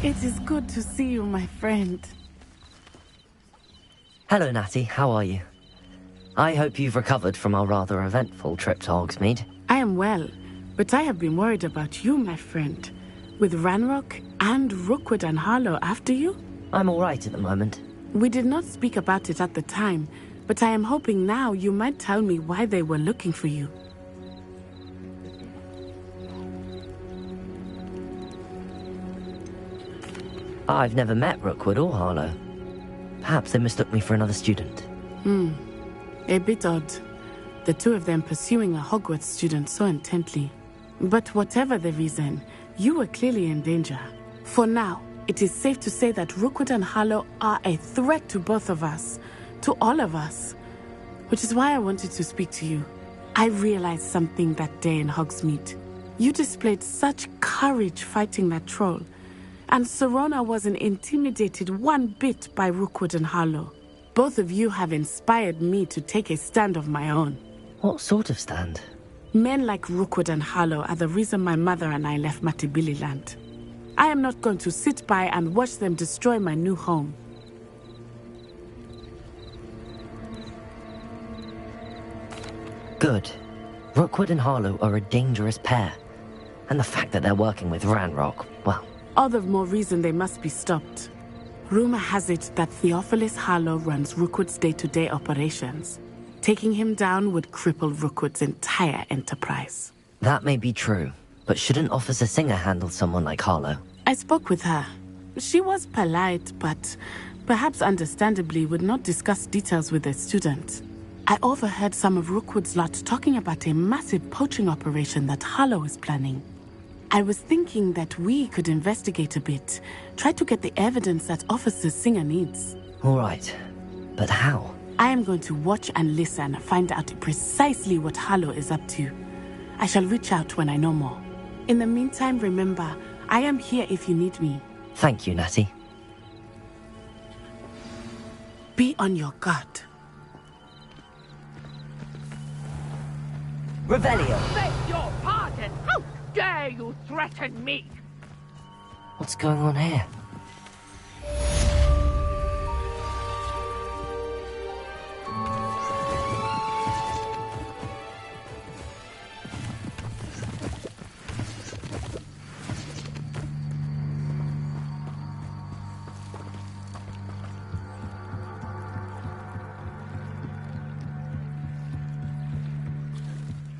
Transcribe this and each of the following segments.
It is good to see you, my friend. Hello, Natty. How are you? I hope you've recovered from our rather eventful trip to Hogsmeade. I am well, but I have been worried about you, my friend. With Ranrock and Rookwood and Harlow after you? I'm all right at the moment. We did not speak about it at the time, but I am hoping now you might tell me why they were looking for you. I've never met Rookwood or Harlow. Perhaps they mistook me for another student. A bit odd. The two of them pursuing a Hogwarts student so intently. But whatever the reason, you were clearly in danger. For now, it is safe to say that Rookwood and Harlow are a threat to both of us. To all of us. Which is why I wanted to speak to you. I realized something that day in Hogsmeade. You displayed such courage fighting that troll. And Serona wasn't intimidated one bit by Rookwood and Harlow. Both of you have inspired me to take a stand of my own. What sort of stand? Men like Rookwood and Harlow are the reason my mother and I left Matibili land. I am not going to sit by and watch them destroy my new home. Good. Rookwood and Harlow are a dangerous pair. And the fact that they're working with Ranrock, well... All the more reason they must be stopped. Rumor has it that Theophilus Harlow runs Rookwood's day-to-day operations. Taking him down would cripple Rookwood's entire enterprise. That may be true, but shouldn't Officer Singer handle someone like Harlow? I spoke with her. She was polite, but perhaps understandably would not discuss details with a student. I overheard some of Rookwood's lot talking about a massive poaching operation that Harlow is planning. I was thinking that we could investigate a bit, try to get the evidence that Officer Singer needs. All right, but how? I am going to watch and listen, find out precisely what Harlow is up to. I shall reach out when I know more. In the meantime, remember, I am here if you need me. Thank you, Natty. Be on your guard. Revelio! Beg your pardon! How dare you threaten me? What's going on here?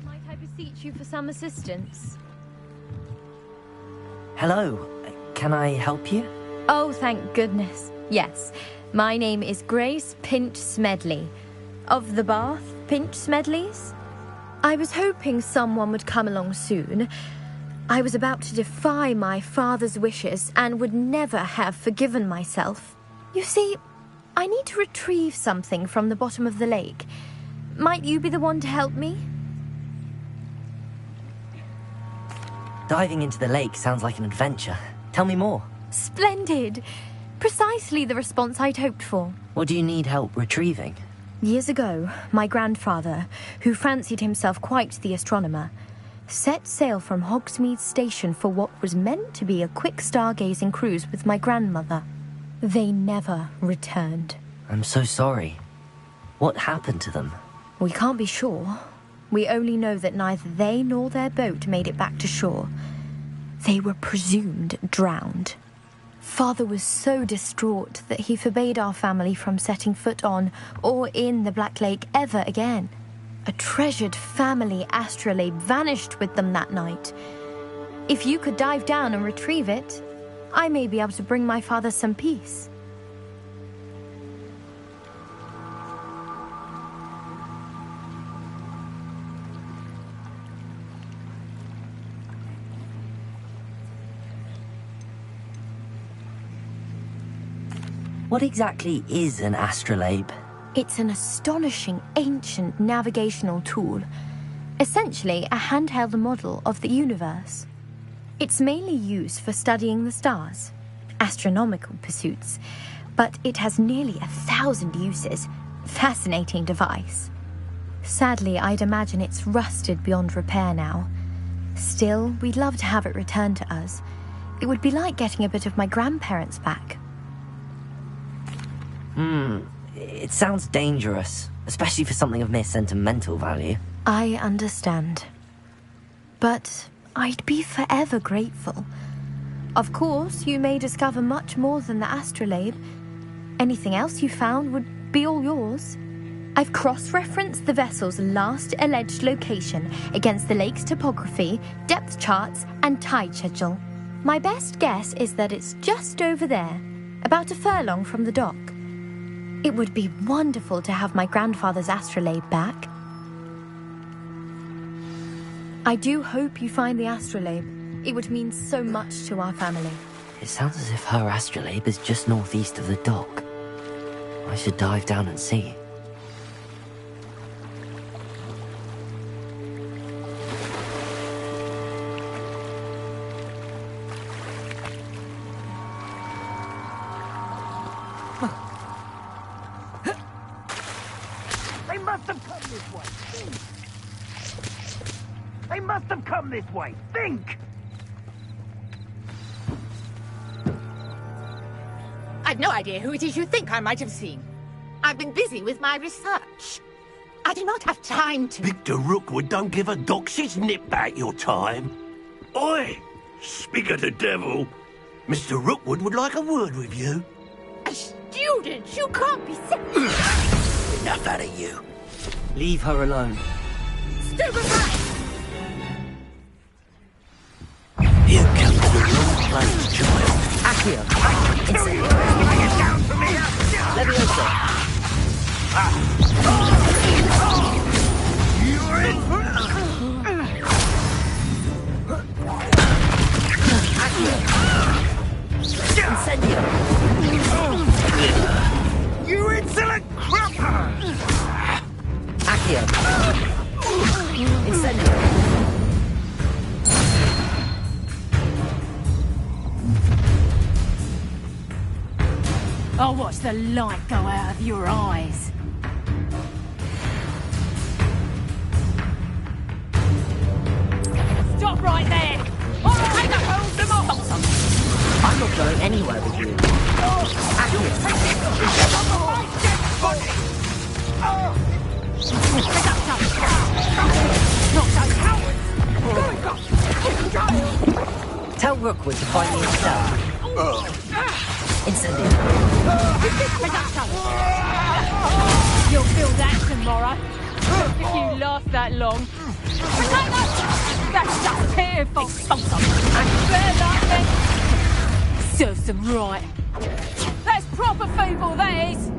Might I beseech you for some assistance? Hello. Can I help you? Oh, thank goodness. Yes. My name is Grace Pinch Smedley. Of the Bath Pinch Smedleys? I was hoping someone would come along soon. I was about to defy my father's wishes and would never have forgiven myself. You see, I need to retrieve something from the bottom of the lake. Might you be the one to help me? Diving into the lake sounds like an adventure. Tell me more. Splendid! Precisely the response I'd hoped for. What do you need help retrieving? Years ago, my grandfather, who fancied himself quite the astronomer, set sail from Hogsmeade Station for what was meant to be a quick stargazing cruise with my grandmother. They never returned. I'm so sorry. What happened to them? We can't be sure. We only know that neither they nor their boat made it back to shore. They were presumed drowned. Father was so distraught that he forbade our family from setting foot on or in the Black Lake ever again. A treasured family astrolabe vanished with them that night. If you could dive down and retrieve it, I may be able to bring my father some peace. What exactly is an astrolabe? It's an astonishing ancient navigational tool. Essentially a handheld model of the universe. It's mainly used for studying the stars, astronomical pursuits, but it has nearly 1,000 uses. Fascinating device. Sadly, I'd imagine it's rusted beyond repair now. Still, we'd love to have it returned to us. It would be like getting a bit of my grandparents back. It sounds dangerous, especially for something of mere sentimental value. I understand. But I'd be forever grateful. Of course, you may discover much more than the astrolabe. Anything else you found would be all yours. I've cross-referenced the vessel's last alleged location against the lake's topography, depth charts, and tide schedule. My best guess is that it's just over there, about a furlong from the dock. It would be wonderful to have my grandfather's astrolabe back. I do hope you find the astrolabe. It would mean so much to our family. It sounds as if her astrolabe is just northeast of the dock. I should dive down and see. They must have come this way. Think. They must have come this way. Think! I've no idea who it is you think I might have seen. I've been busy with my research. I do not have time to... Victor Rookwood don't give a doxy's nip back your time. Oi! Speak of the devil. Mr. Rookwood would like a word with you. A student? You can't be serious. Enough out of you. Leave her alone. Stupefy! Here comes the wrong place, child. Accio! Kill you! Bring it down to me! Leviosa! You're in! Accio! Incendio! You insolent crupper! Accio! Incendio! I'll watch the light go out of your eyes. Stop right there! Or I'll take the hose them off! I'm not going anywhere with you. Accio! Not so cowards! Tell Rookwood to find me himself. Incendio! You'll feel that tomorrow. If you last that long. That's just tearful. And bear that then. Serves them right. That's proper people, that is.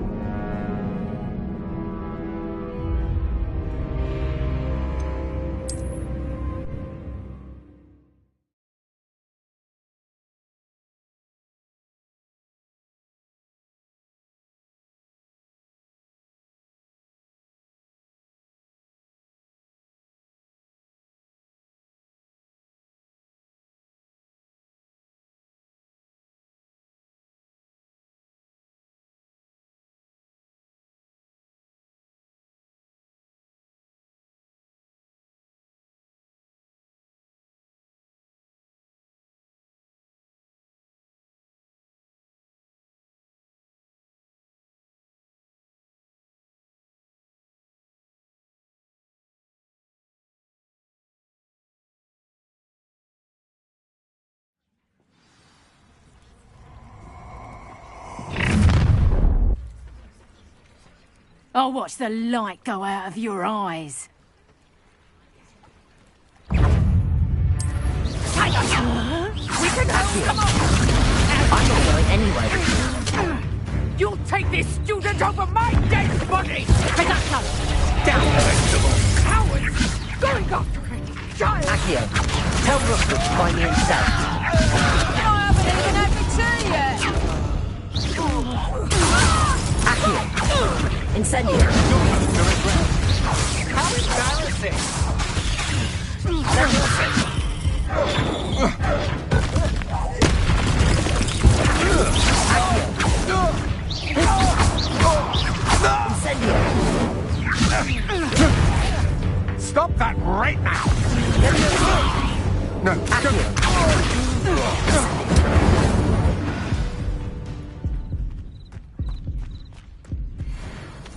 I'll watch the light go out of your eyes. We can come on! I'm not going anywhere. You'll take this student over my dead body! Reducto! Down, vegetable! Cowards! Going after it! Giant! Accio! Tell Rookwood to find me himself. I haven't even had my tea yet! Accio! Incendio! How embarrassing! Incendio! Stop that right now! No, Accio!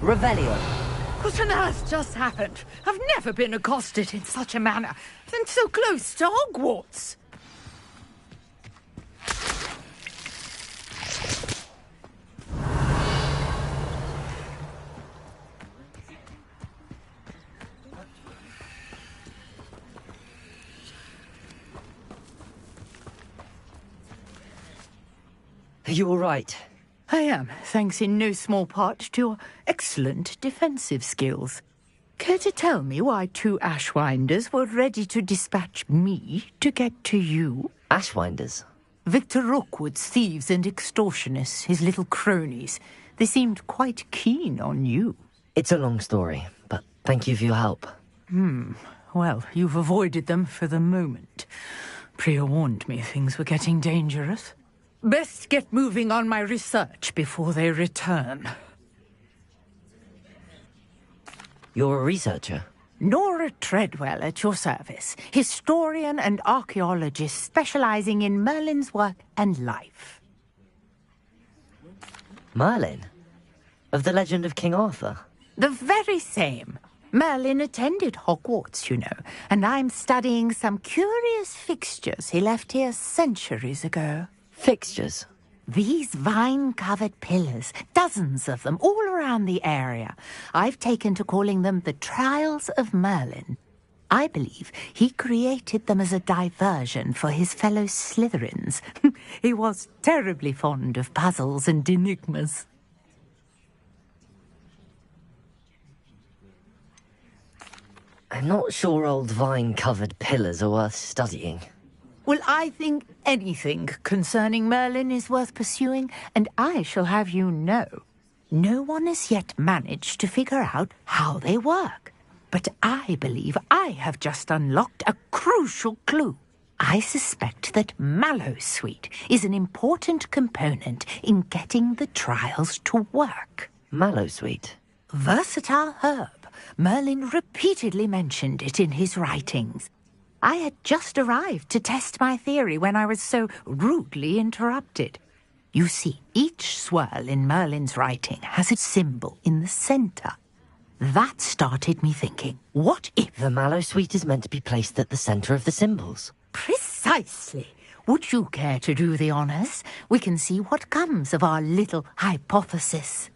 Revelio. What on earth just happened? I've never been accosted in such a manner, and so close to Hogwarts. Are you all right? I am, thanks in no small part to your excellent defensive skills. Care to tell me why 2 Ashwinders were ready to dispatch me to get to you? Ashwinders? Victor Rookwood's thieves and extortionists, his little cronies. They seemed quite keen on you. It's a long story, but thank you for your help. Well, you've avoided them for the moment. Priya warned me things were getting dangerous. Best get moving on my research before they return. You're a researcher? Nora Treadwell at your service, historian and archaeologist specializing in Merlin's work and life. Merlin? Of the legend of King Arthur? The very same. Merlin attended Hogwarts, you know, and I'm studying some curious fixtures he left here centuries ago. Fixtures? These vine-covered pillars, dozens of them, all around the area. I've taken to calling them the Trials of Merlin. I believe he created them as a diversion for his fellow Slytherins. He was terribly fond of puzzles and enigmas. I'm not sure old vine-covered pillars are worth studying. Well, I think anything concerning Merlin is worth pursuing, and I shall have you know, no one has yet managed to figure out how they work. But I believe I have just unlocked a crucial clue. I suspect that Mallowsweet is an important component in getting the trials to work. Mallowsweet? Versatile herb. Merlin repeatedly mentioned it in his writings. I had just arrived to test my theory when I was so rudely interrupted. You see, each swirl in Merlin's writing has a symbol in the centre. That started me thinking, what if... The Mallowsweet is meant to be placed at the centre of the symbols. Precisely. Would you care to do the honours? We can see what comes of our little hypothesis.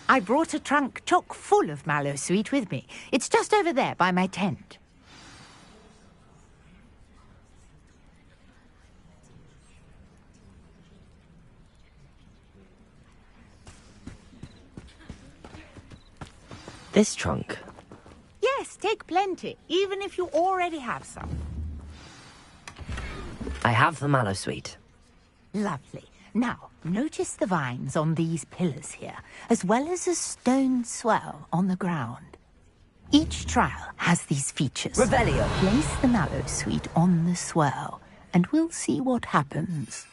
I brought a trunk chock full of Mallowsweet with me. It's just over there by my tent. This trunk? Yes, take plenty, even if you already have some. I have the Mallowsweet. Lovely. Now, notice the vines on these pillars here, as well as a stone swell on the ground. Each trial has these features. Revelio. Place the Mallowsweet on the swell, and we'll see what happens.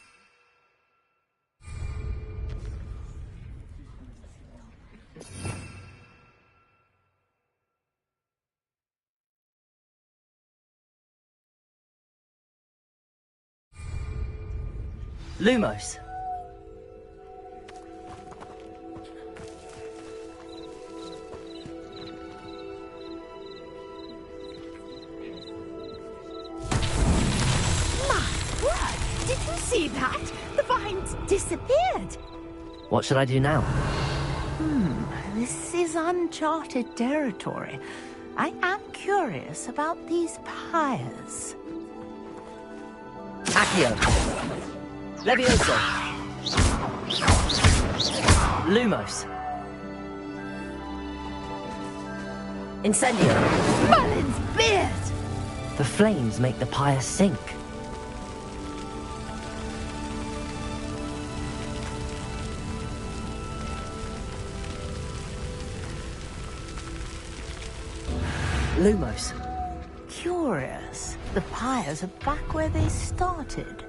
Lumos. Did you see that? The vines disappeared. What should I do now? This is uncharted territory. I am curious about these pyres. Accio. Levioso. Lumos. Incendio. Merlin's beard! The flames make the pyre sink. Lumos. Curious. The pyres are back where they started.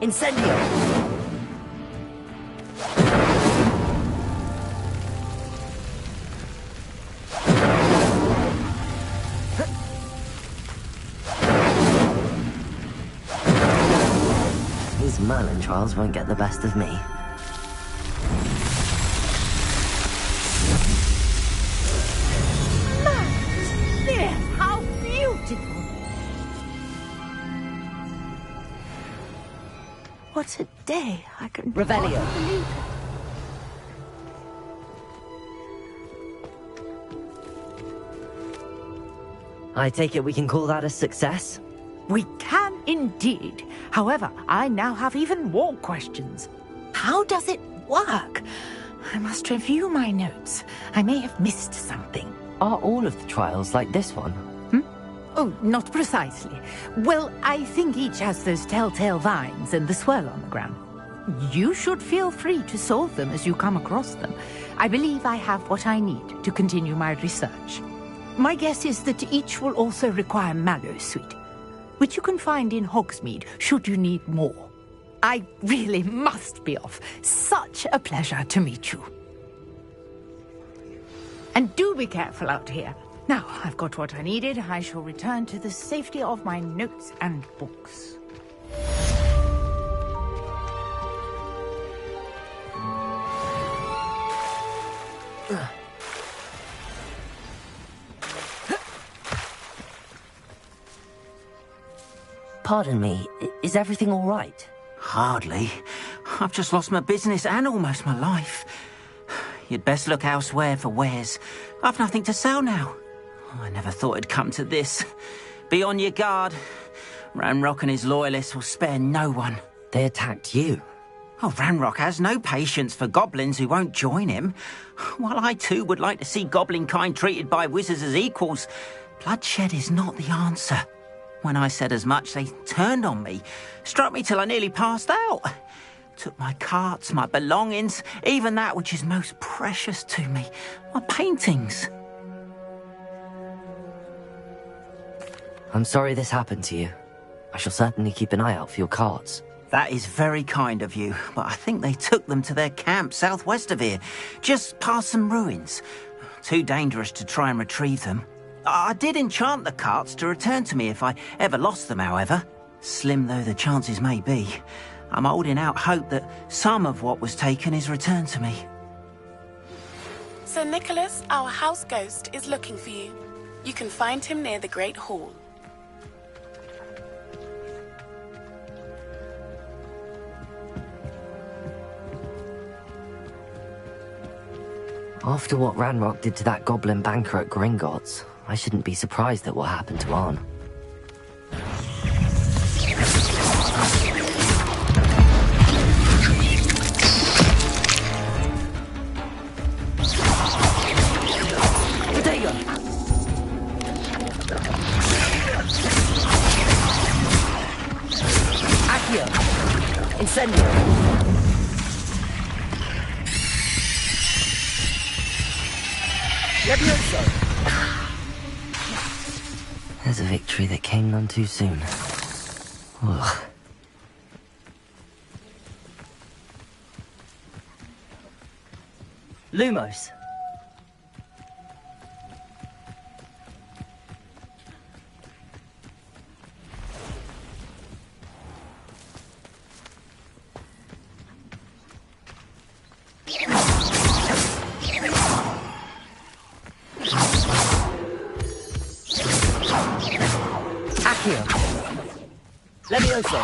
Incendio! These Merlin trials won't get the best of me. Yes, how beautiful! What a day! I can Revelio. hardly believe it. I take it we can call that a success? We can indeed. However, I now have even more questions. How does it work? I must review my notes. I may have missed something. Are all of the trials like this one? Oh, not precisely. Well, I think each has those telltale vines and the swirl on the ground. You should feel free to solve them as you come across them. I believe I have what I need to continue my research. My guess is that each will also require mallow sweet, which you can find in Hogsmeade should you need more. I really must be off. Such a pleasure to meet you. And do be careful out here. Now, I've got what I needed. I shall return to the safety of my notes and books. Pardon me, is everything all right? Hardly. I've just lost my business and almost my life. You'd best look elsewhere for wares. I've nothing to sell now. I never thought it'd come to this. Be on your guard. Ranrock and his loyalists will spare no one. They attacked you. Oh, Ranrock has no patience for goblins who won't join him. While I too would like to see goblin kind treated by wizards as equals, bloodshed is not the answer. When I said as much, they turned on me, struck me till I nearly passed out. Took my carts, my belongings, even that which is most precious to me, my paintings. I'm sorry this happened to you. I shall certainly keep an eye out for your carts. That is very kind of you, but I think they took them to their camp southwest of here, just past some ruins. Too dangerous to try and retrieve them. I did enchant the carts to return to me if I ever lost them, however. Slim though the chances may be, I'm holding out hope that some of what was taken is returned to me. Sir Nicholas, our house ghost, is looking for you. You can find him near the Great Hall. After what Ranrock did to that goblin banker at Gringotts, I shouldn't be surprised at what happened to Arn. Potato! Accio! Incendio! There's a victory that came none too soon. Ugh. Lumos. Levioso.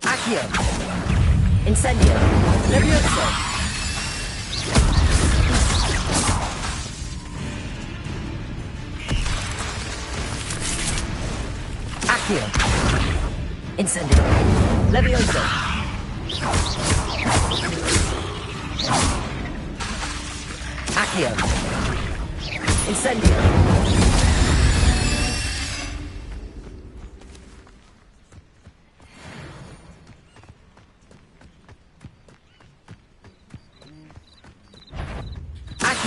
Accio. Incendio. Levioso. Accio. Incendio. Levioso. Accio. Incendio.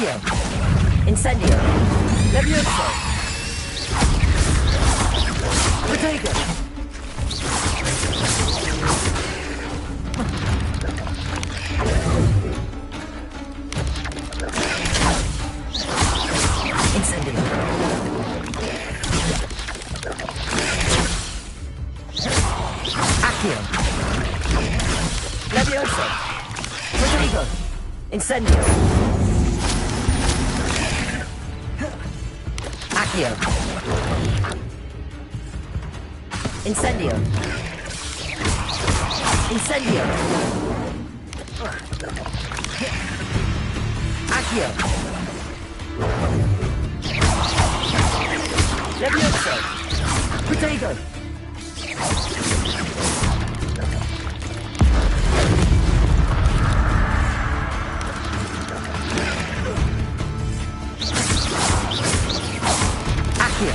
Accio. Incendio. Levioso. Protego. Incendio. Accio. Levioso. Protego. Incendio. Accio. Incendio. Incendio. Accio. Levioso. Protego. Accio.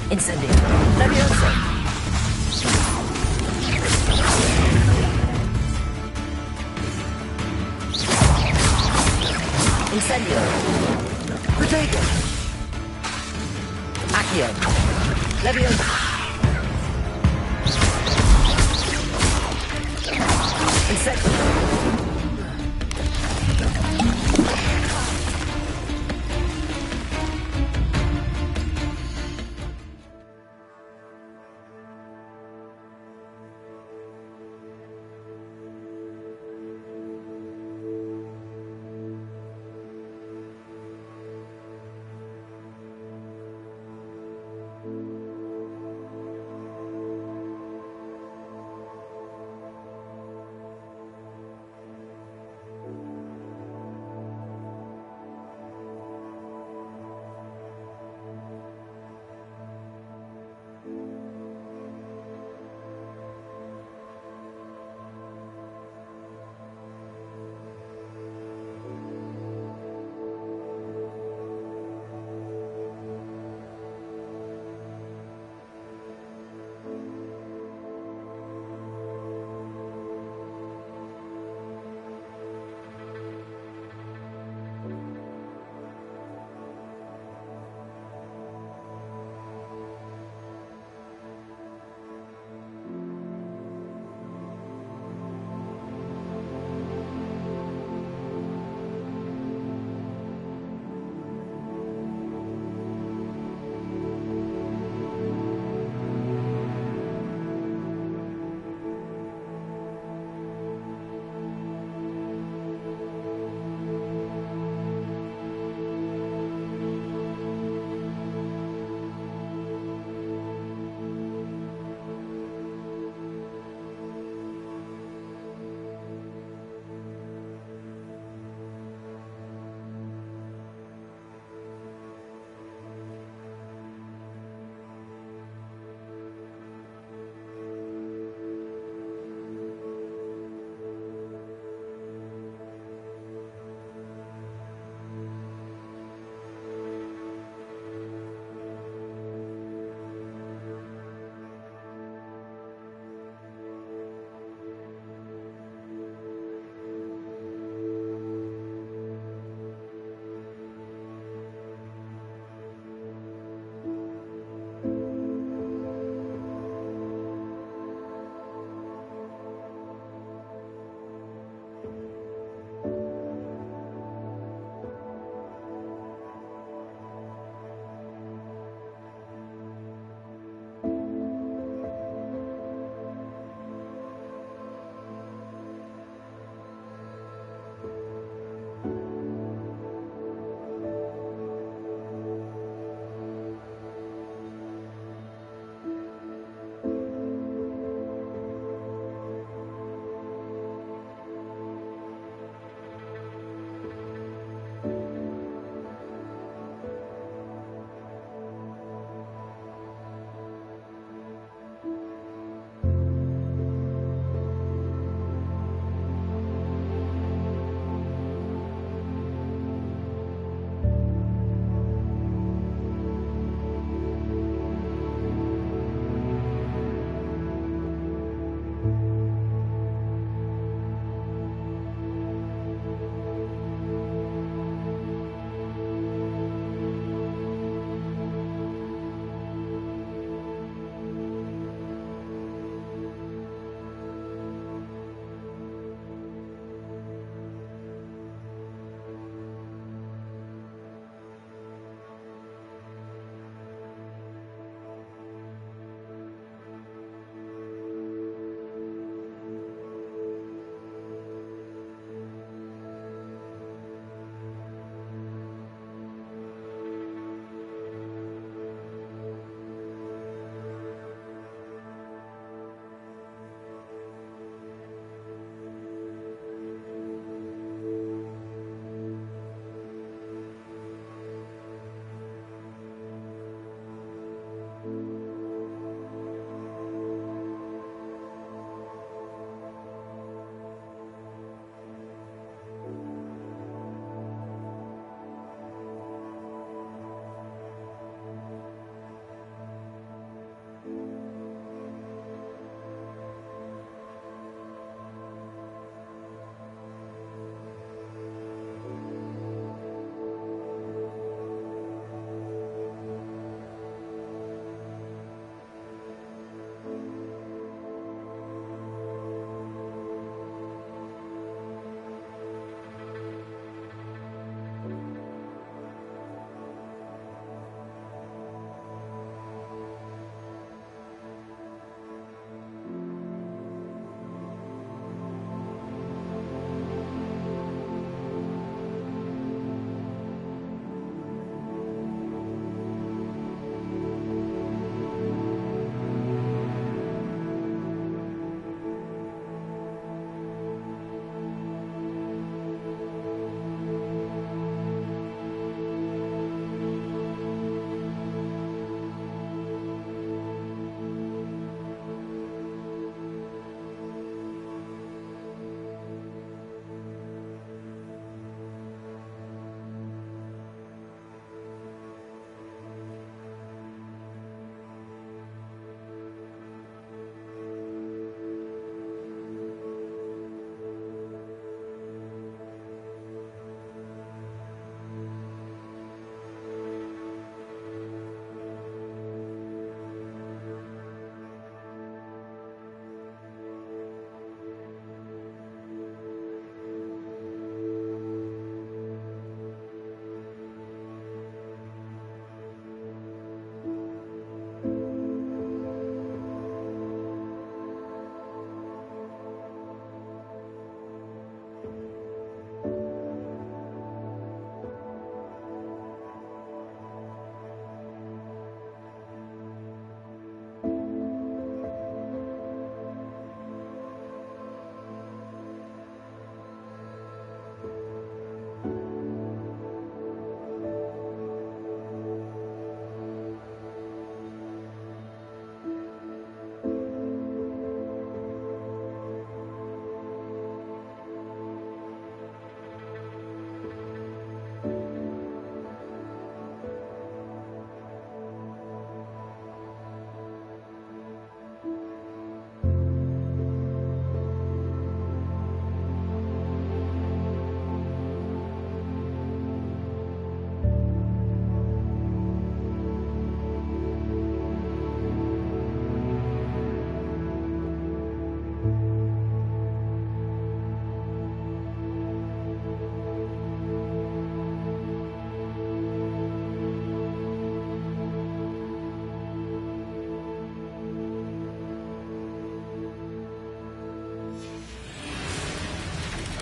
Incendio. Levioso. Incendio. Protego. Accio. Levioso. Incendio.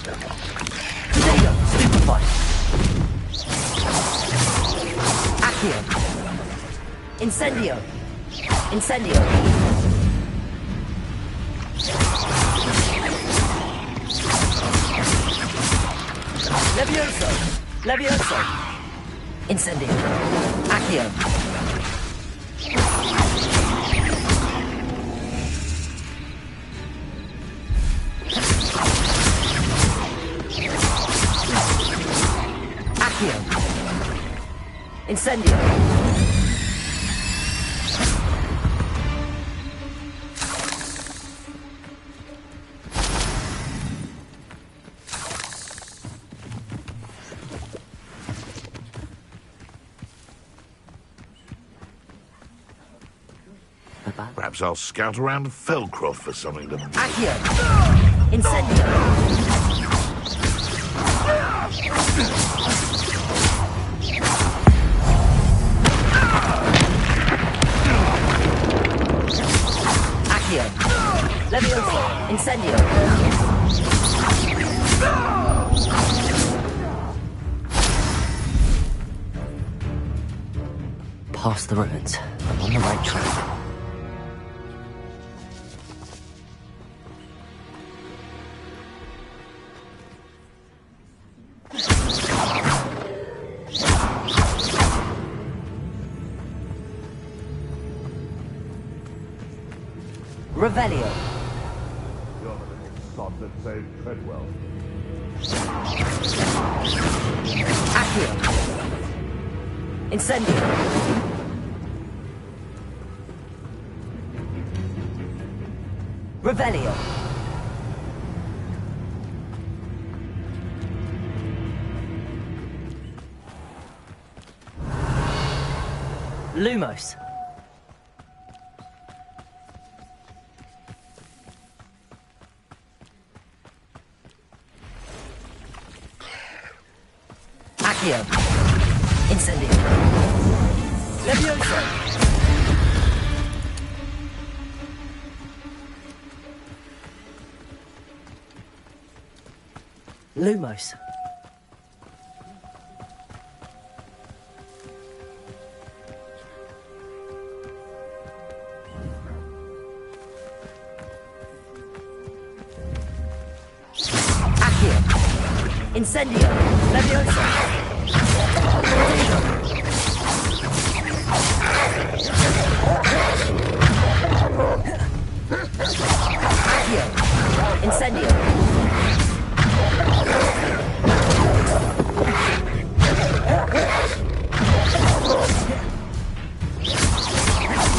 Potato, stupefy. Accio. Incendio. Incendio. Levioso. Levioso. Incendio. Accio. Accio. Incendio. Perhaps I'll scout around Felcroft for something to... Accio. Incendio. Accio. Levioso. Incendio. Past the ruins. I'm on the right track. Revelio. You're the little sod that saved Treadwell. Accio. Incendio. Revelio. Lumos. Accio. Incendio. Levioso. Lumos. Accio. Incendio. Levioso. Accio. Incendio.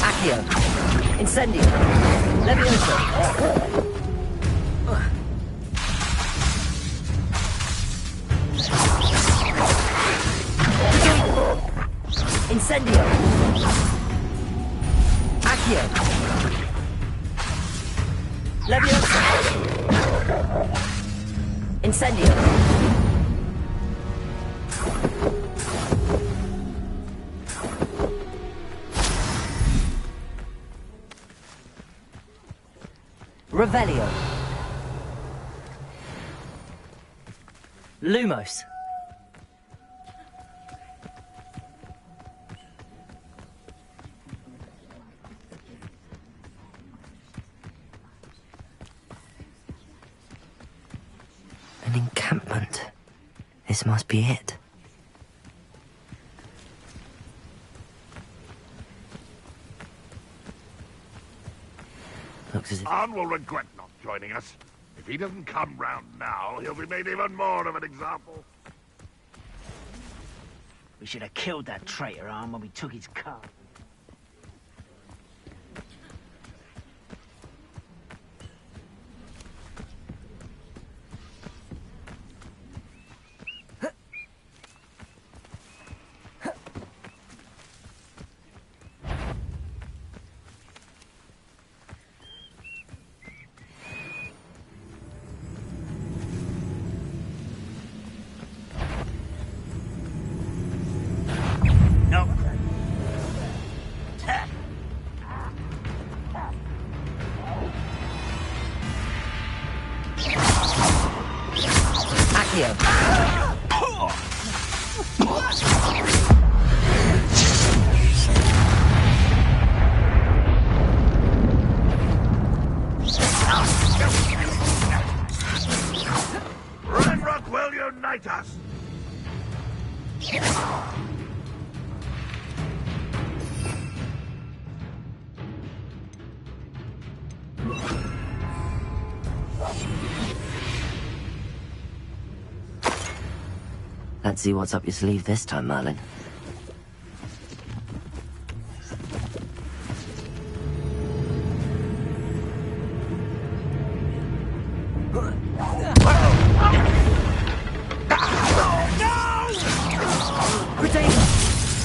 Accio. Incendio. Levioso. Incendio. Accio. Levioso. Incendio. Revelio. Lumos. An encampment. This must be it. Looks as if... Arn will regret not joining us. If he doesn't come round now, he'll be made even more of an example. We should have killed that traitor, Arn, when we took his car. Accio! Ranrock will unite us! Let's see what's up your sleeve this time, Merlin.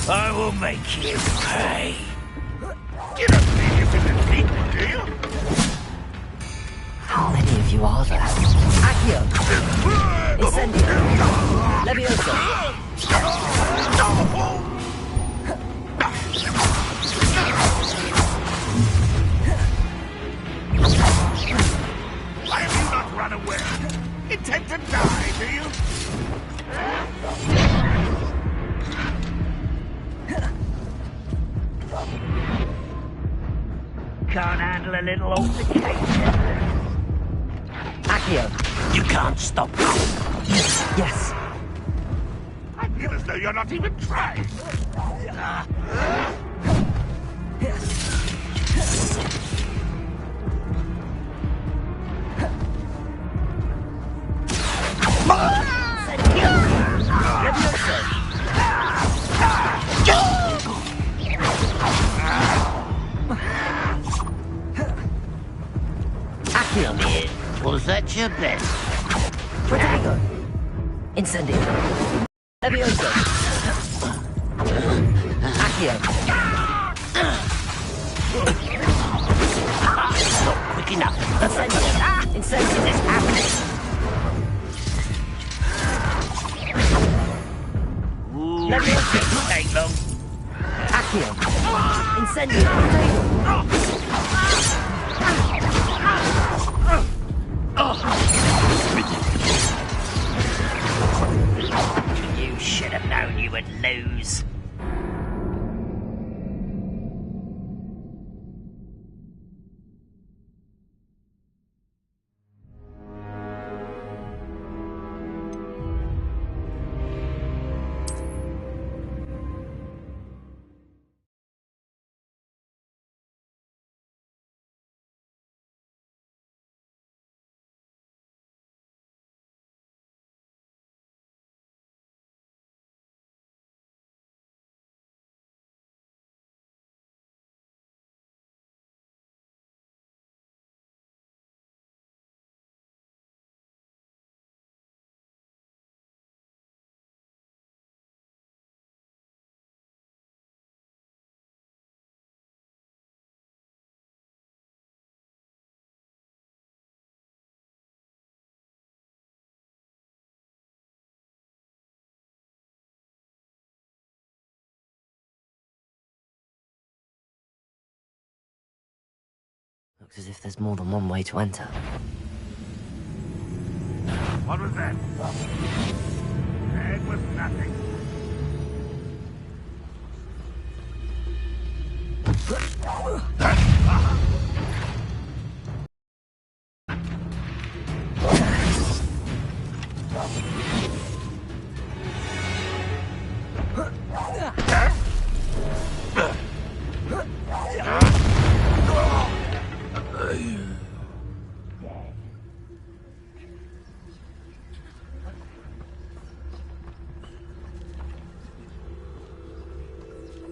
I will make you pay. You don't think you've been equal, do you? How many of you are there? Accio! Incendio! Levioso! Why have you not run away? Intend to die, do you? Can't handle a little altercation. Accio! You can't stop me. Yes! I feel as though you're not even trying. Come here. Was that your best? Protego! Incendio! Levioso! Accio! Not quick enough. Incendio! Incendio! It's happening. Levioso! Take long. Accio! Incendio! Protego! You should have known you would lose. Looks as if there's more than one way to enter. What was that? It was nothing.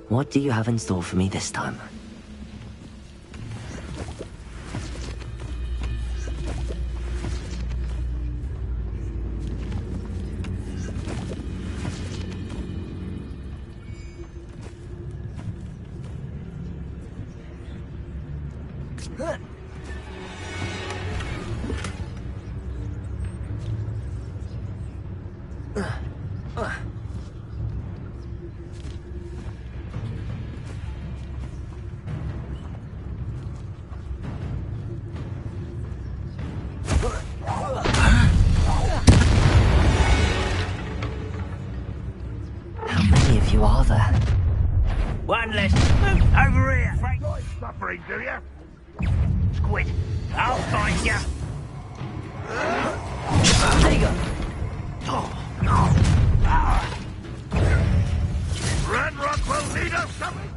What do you have in store for me this time? Squid, I'll find you. There you go. Red Rock will lead us something.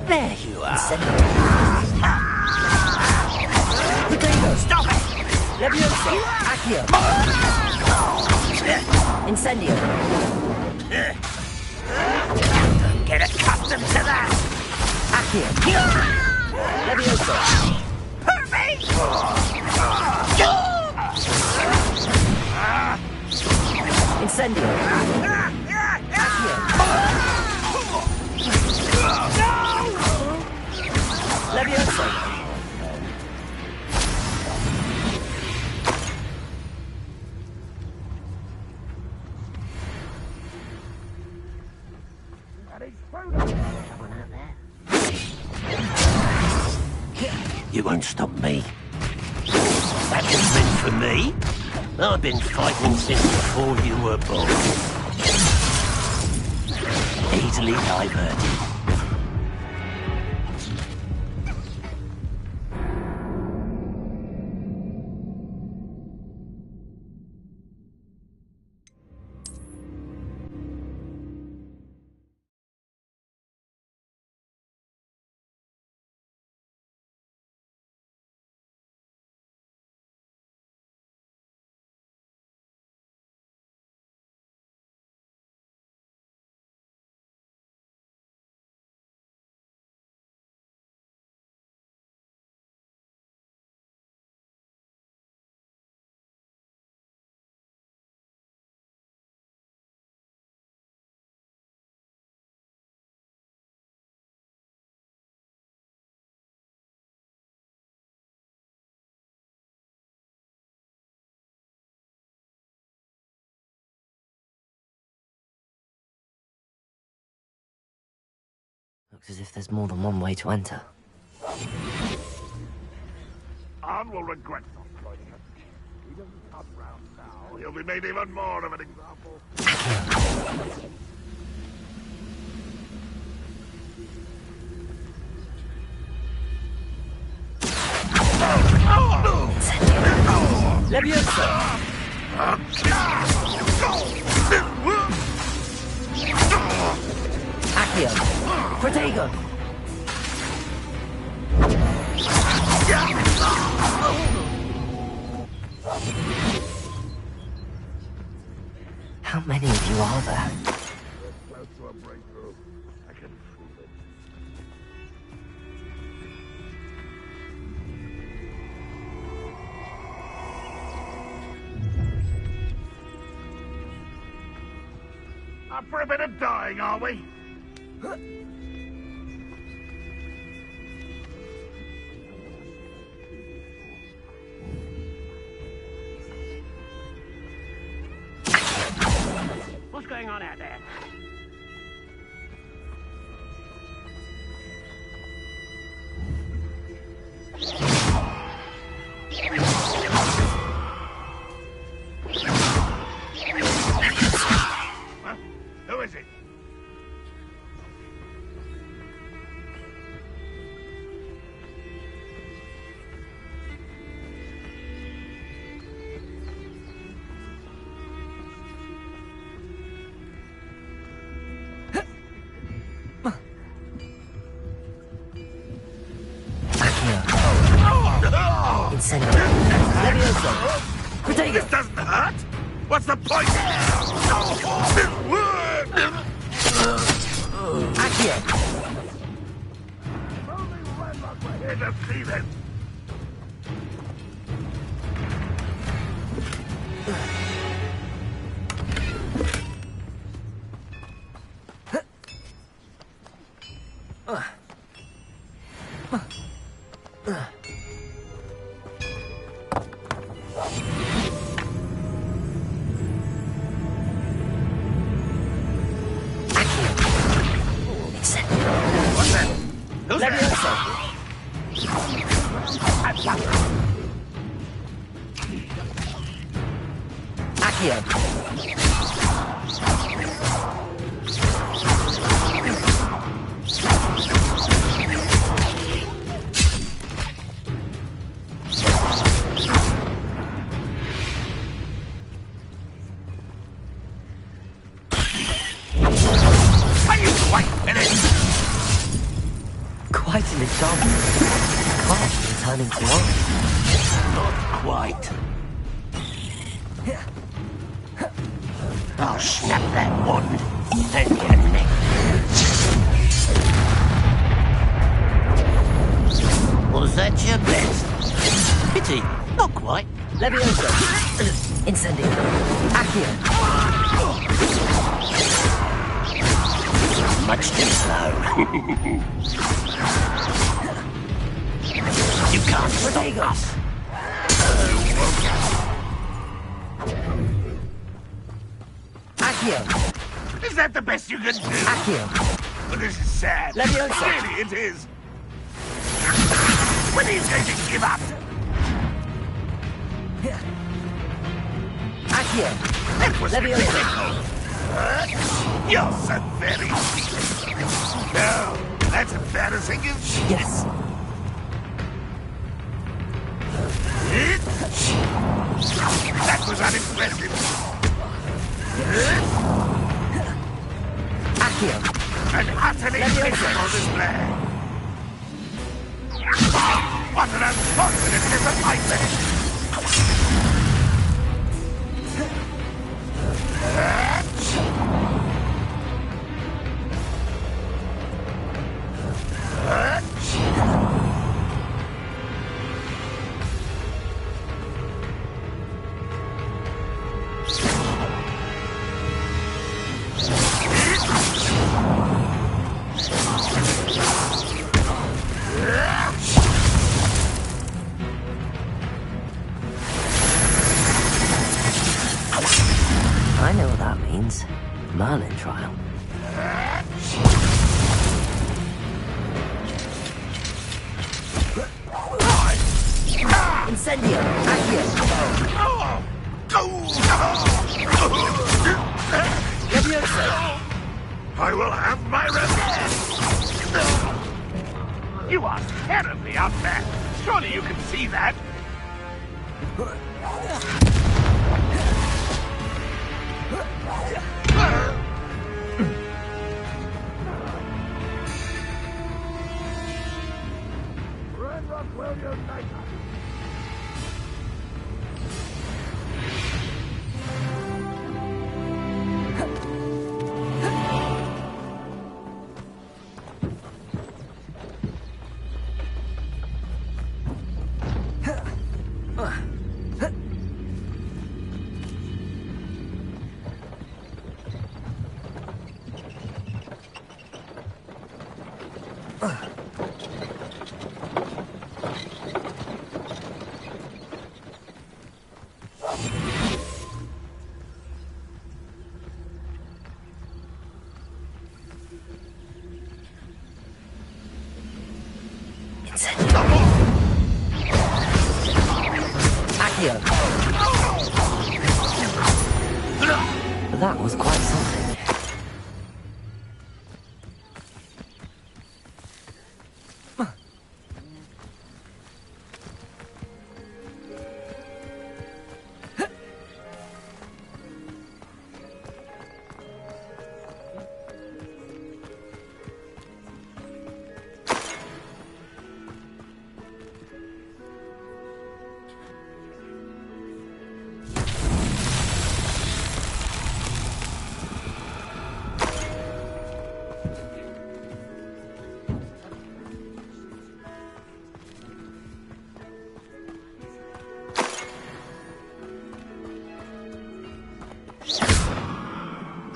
There you are. Potato! Stop it! Levioso! Accio! Incendio! Don't get accustomed to that. Accio! Levioso! Hurt me! Incendio! Accio! Levioso! You won't stop me. That was meant for me. I've been fighting since before you were born. Easily diverted. Looks as if there's more than one way to enter. Arn will regret not joining us. If he doesn't come round now, he'll be made even more of an example. Levioso! Accio! Protego! How many of you are there? Close to a breakthrough. I can feel it. Up for a bit of dying, are we? What's going on out there? Huh? Who is it? Incendio! Levioso! Protego! This doesn't hurt! What's the point? Accio! Only Red Rock were here to see this. Levioso! Quite an example. Cards returning to one. Not quite. I'll snap that wand, then your neck. Was that your best? Pity, not quite. Leviosa. Incendio. Accio. Much too slow. You can't stop us. Accio. Is that the best you can do? Accio. Well, this is sad. Leviosa. Really, it is. When are you going to give up? Accio. That was Leviosa. critical. You're so very weak. No, that's embarrassing. Yes. That was unimpressive. Accio. An utterly miserable display. What an unfortunate disappointment. I know what that means. Merlin trial. Incendio. Accio. Leviosa. I will have my revenge. You are terribly unfair. Surely you can see that. Accio. That was quite something.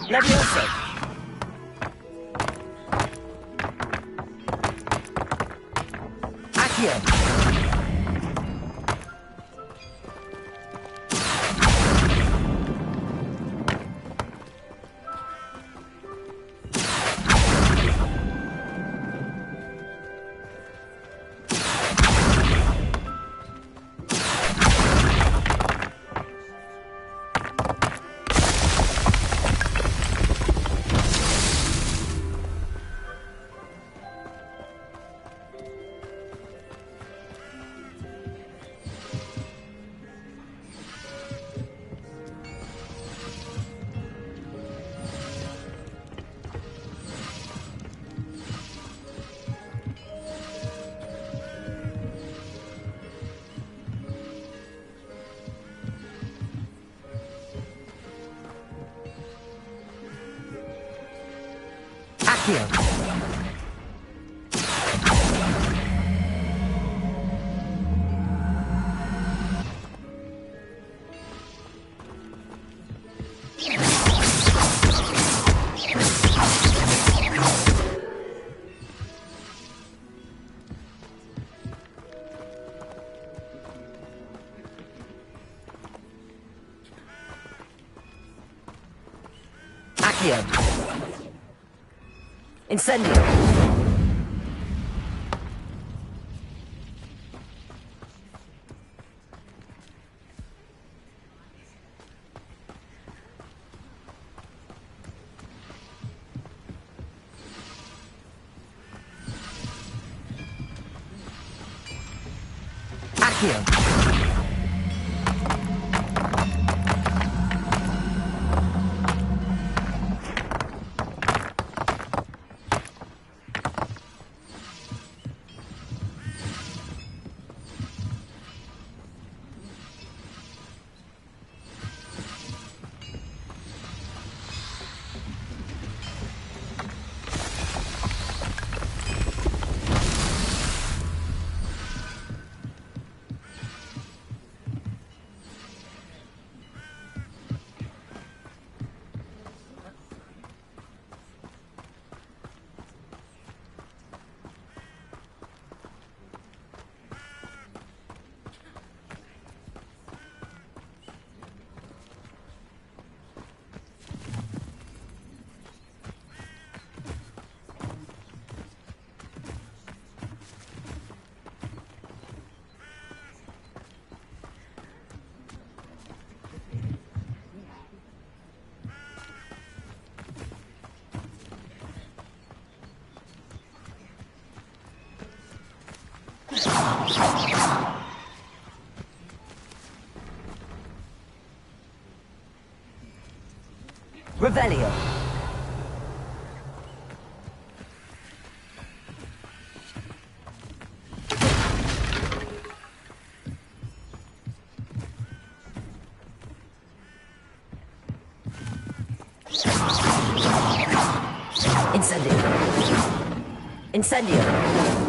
Leviosa. Accio. Accio. Incendio. Accio. Revelio. Incendio. Incendio.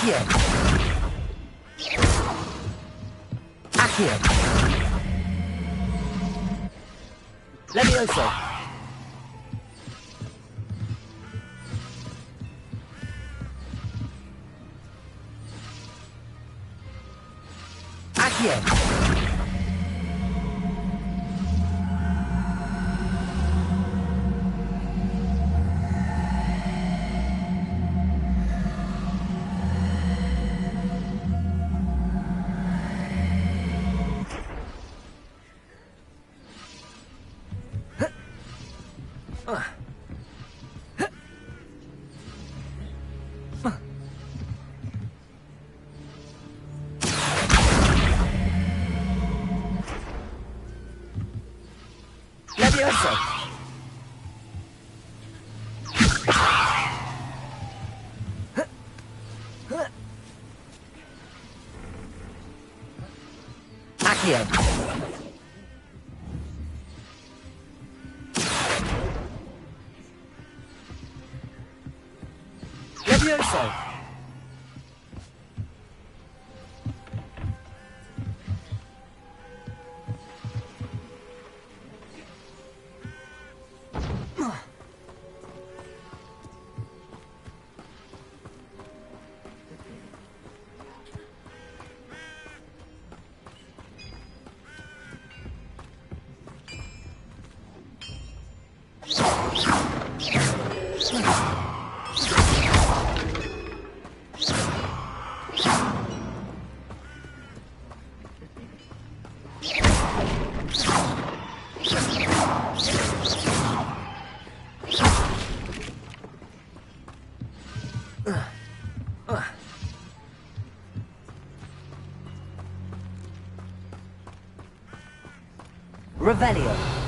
Accio. Accio. Levioso. Accio. Levioso! Accio! Levioso! Revelio.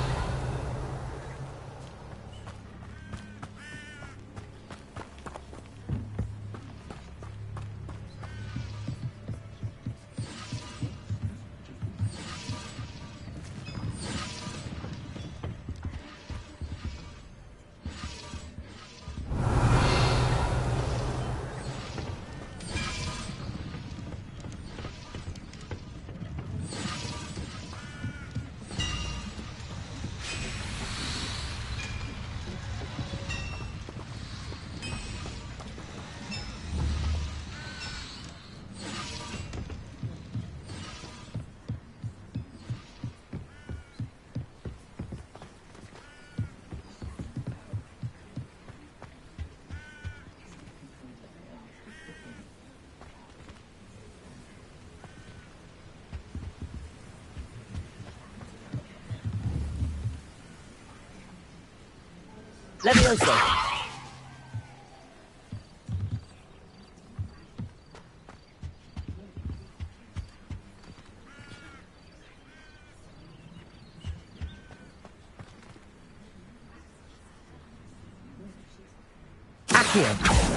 Levioso! Accio!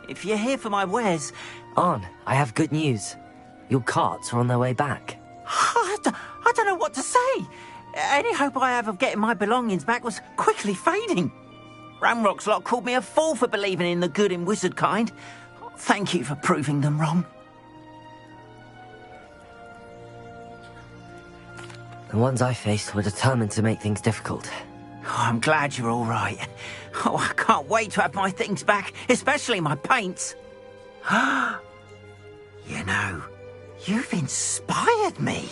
If you're here for my wares... Arn, I have good news. Your carts are on their way back. I don't know what to say. Any hope I have of getting my belongings back was quickly fading. Ramrock's lot called me a fool for believing in the good in wizard kind. Thank you for proving them wrong. The ones I faced were determined to make things difficult. Oh, I'm glad you're all right. Oh, I can't wait to have my things back, especially my paints. You know, you've inspired me.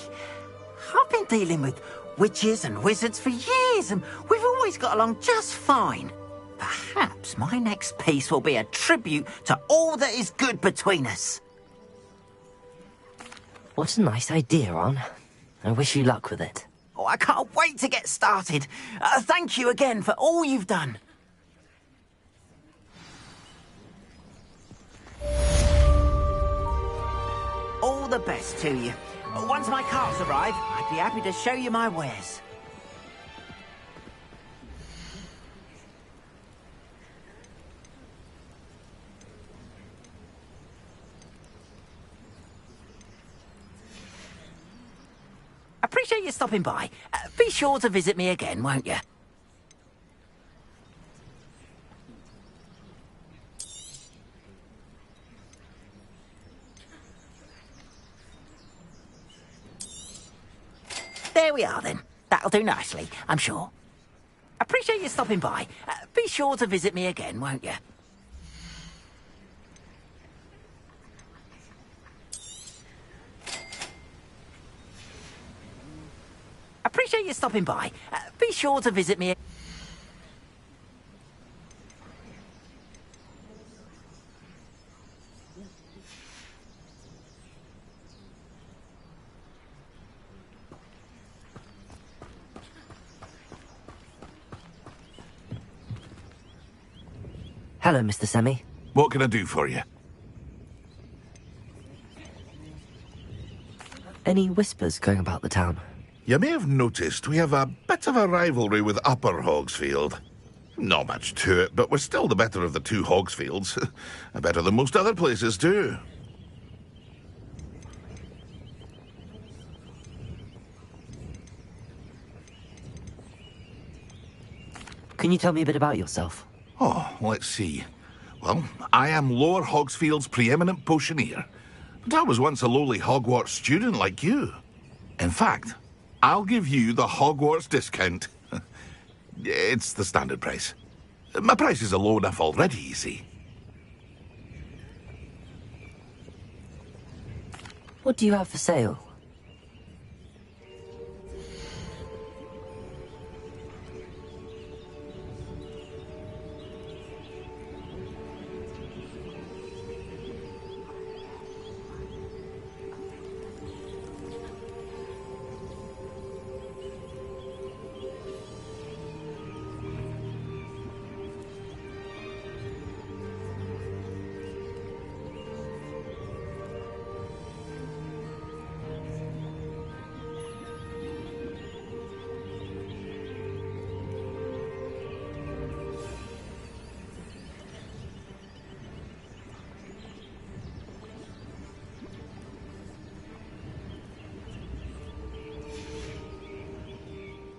I've been dealing with witches and wizards for years, and we've always got along just fine. Perhaps my next piece will be a tribute to all that is good between us. What a nice idea, Arn. I wish you luck with it. Oh, I can't wait to get started. Thank you again for all you've done. All the best to you. Once my carts arrive, I'd be happy to show you my wares. Appreciate you stopping by. Be sure to visit me again, won't you? There we are, then. That'll do nicely, I'm sure. Appreciate you stopping by. Be sure to visit me again, won't you? Appreciate you stopping by. Be sure to visit me. Hello, Mr. Semi. What can I do for you? Any whispers going about the town? You may have noticed we have a bit of a rivalry with Upper Hogsfield. Not much to it, but we're still the better of the two Hogsfields. Better than most other places, too. Can you tell me a bit about yourself? Oh, let's see. Well, I am Lower Hogsfield's preeminent potioneer. But I was once a lowly Hogwarts student like you. In fact, I'll give you the Hogwarts discount. It's the standard price. My prices are low enough already, you see. What do you have for sale?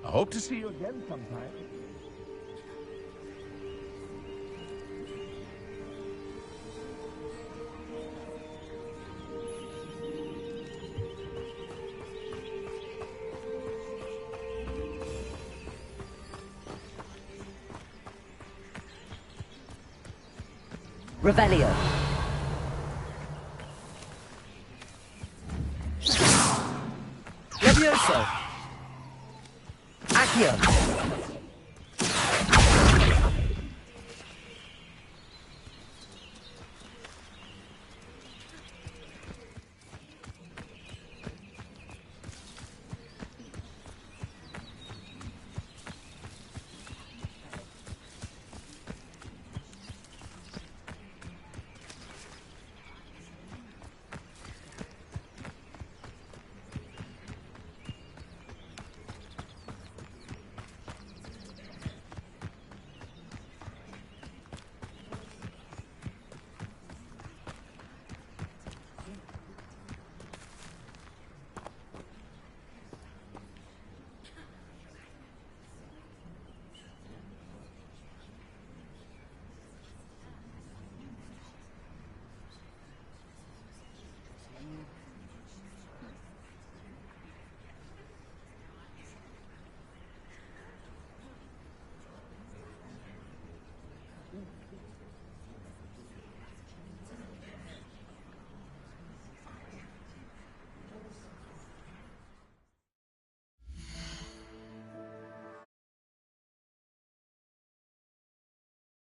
I hope to see you again sometime. Revelio. Levioso. Accio.